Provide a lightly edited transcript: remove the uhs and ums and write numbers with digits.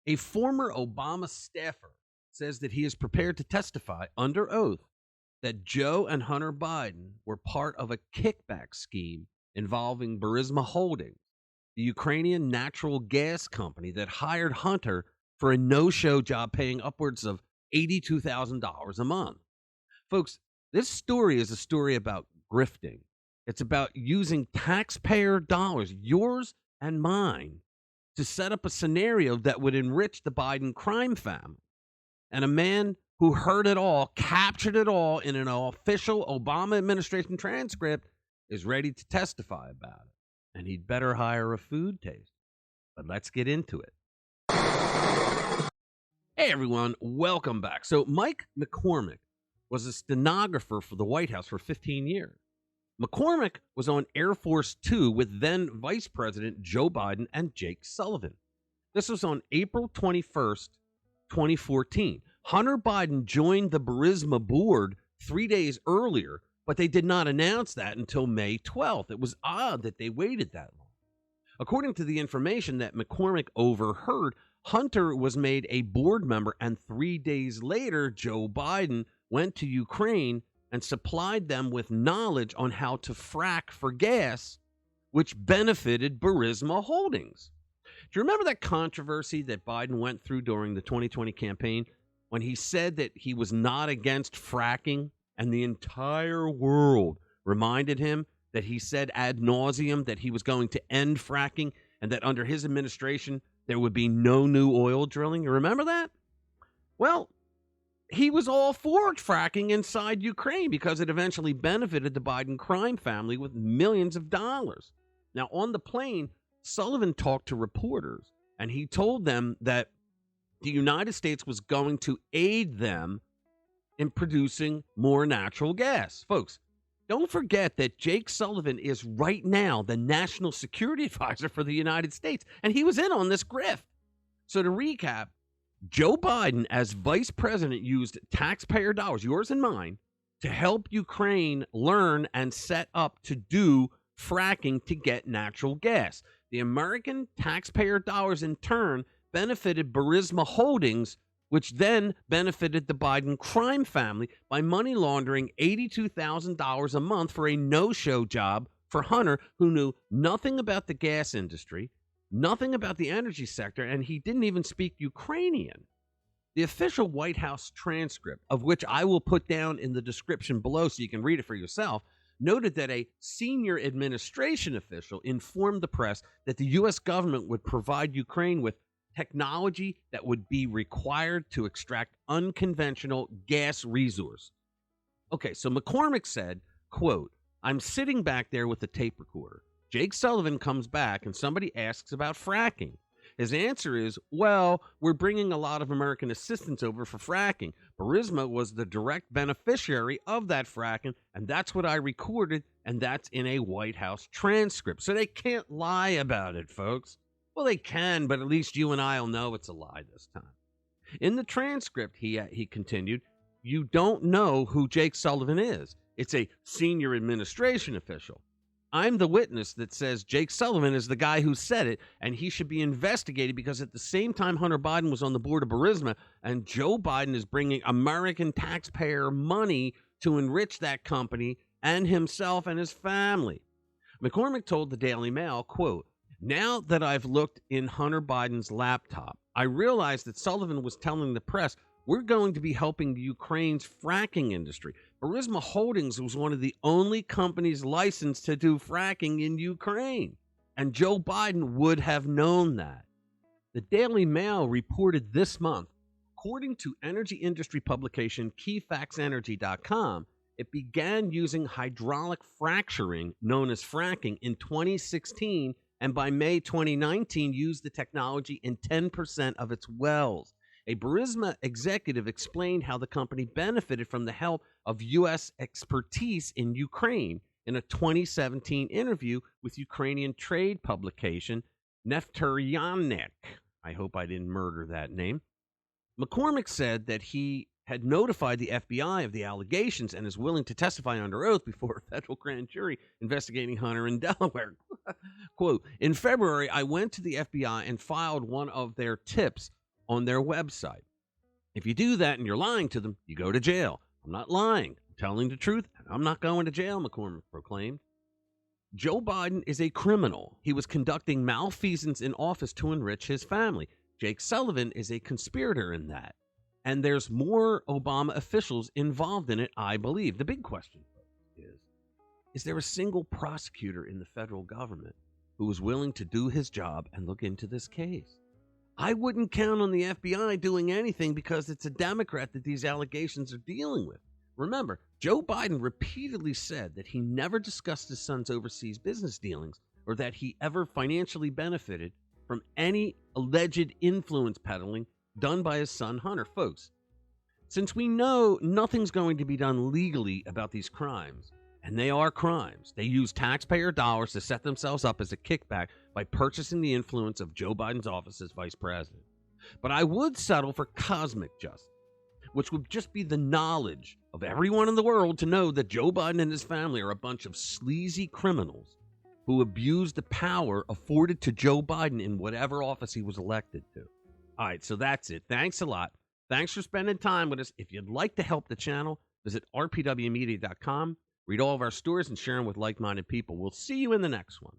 A former Obama staffer says that he is prepared to testify under oath that Joe and Hunter Biden were part of a kickback scheme involving Burisma Holdings, the Ukrainian natural gas company that hired Hunter for a no-show job paying upwards of $82,000 a month. Folks, this story is a story about grifting. It's about using taxpayer dollars, yours and mine, to set up a scenario that would enrich the Biden crime family. And a man who heard it all, captured it all in an official Obama administration transcript, is ready to testify about it. And he'd better hire a food taster. But let's get into it. Hey, everyone. Welcome back. So Mike McCormick was a stenographer for the White House for 15 years. McCormick was on Air Force Two with then Vice President Joe Biden and Jake Sullivan. This was on April 21st, 2014. Hunter Biden joined the Burisma board 3 days earlier, but they did not announce that until May 12th. It was odd that they waited that long. According to the information that McCormick overheard, Hunter was made a board member, and 3 days later, Joe Biden went to Ukraine and supplied them with knowledge on how to frack for gas, which benefited Burisma Holdings. Do you remember that controversy that Biden went through during the 2020 campaign when he said that he was not against fracking, and the entire world reminded him that he said ad nauseum that he was going to end fracking and that under his administration there would be no new oil drilling? You remember that? Well, he was all for fracking inside Ukraine because it eventually benefited the Biden crime family with millions of dollars. Now, on the plane, Sullivan talked to reporters, and he told them that the United States was going to aid them in producing more natural gas. Folks, don't forget that Jake Sullivan is right now the national security advisor for the United States, and he was in on this grift. So to recap, Joe Biden, as vice president, used taxpayer dollars, yours and mine, to help Ukraine learn and set up to do fracking to get natural gas. The American taxpayer dollars, in turn, benefited Burisma Holdings, which then benefited the Biden crime family by money laundering $82,000 a month for a no-show job for Hunter, who knew nothing about the gas industry, nothing about the energy sector, and he didn't even speak Ukrainian. The official White House transcript, of which I will put down in the description below so you can read it for yourself, noted that a senior administration official informed the press that the U.S. government would provide Ukraine with technology that would be required to extract unconventional gas resource. Okay, so McCormick said, quote, "I'm sitting back there with the tape recorder. Jake Sullivan comes back and somebody asks about fracking. His answer is, well, we're bringing a lot of American assistance over for fracking. Burisma was the direct beneficiary of that fracking, and that's what I recorded, and that's in a White House transcript." So they can't lie about it, folks. Well, they can, but at least you and I will know it's a lie this time. In the transcript, he continued, you don't know who Jake Sullivan is. It's a senior administration official. I'm the witness that says Jake Sullivan is the guy who said it, and he should be investigated because at the same time Hunter Biden was on the board of Burisma, and Joe Biden is bringing American taxpayer money to enrich that company and himself and his family. McCormick told the Daily Mail, quote, "Now that I've looked in Hunter Biden's laptop, I realized that Sullivan was telling the press, we're going to be helping Ukraine's fracking industry. Burisma Holdings was one of the only companies licensed to do fracking in Ukraine, and Joe Biden would have known that." The Daily Mail reported this month, according to energy industry publication KeyFactsEnergy.com, it began using hydraulic fracturing, known as fracking, in 2016, and by May 2019 used the technology in 10% of its wells. A Burisma executive explained how the company benefited from the help of U.S. expertise in Ukraine in a 2017 interview with Ukrainian trade publication Nefteryanik. I hope I didn't murder that name. McCormick said that he had notified the FBI of the allegations and is willing to testify under oath before a federal grand jury investigating Hunter in Delaware. Quote, "In February, I went to the FBI and filed one of their tips on their website. If you do that and you're lying to them, you go to jail. I'm not lying. I'm telling the truth, and I'm not going to jail, McCormick proclaimed. Joe Biden is a criminal. He was conducting malfeasance in office to enrich his family. Jake Sullivan is a conspirator in that. And there's more Obama officials involved in it, I believe. The big question is there a single prosecutor in the federal government who is willing to do his job and look into this case? I wouldn't count on the FBI doing anything because it's a Democrat that these allegations are dealing with. Remember, Joe Biden repeatedly said that he never discussed his son's overseas business dealings or that he ever financially benefited from any alleged influence peddling done by his son Hunter. Folks, since we know nothing's going to be done legally about these crimes, and they are crimes, they use taxpayer dollars to set themselves up as a kickback by purchasing the influence of Joe Biden's office as vice president. But I would settle for cosmic justice, which would just be the knowledge of everyone in the world to know that Joe Biden and his family are a bunch of sleazy criminals who abused the power afforded to Joe Biden in whatever office he was elected to. All right, so that's it. Thanks a lot. Thanks for spending time with us. If you'd like to help the channel, visit rpwmedia.com, read all of our stories, and share them with like-minded people. We'll see you in the next one.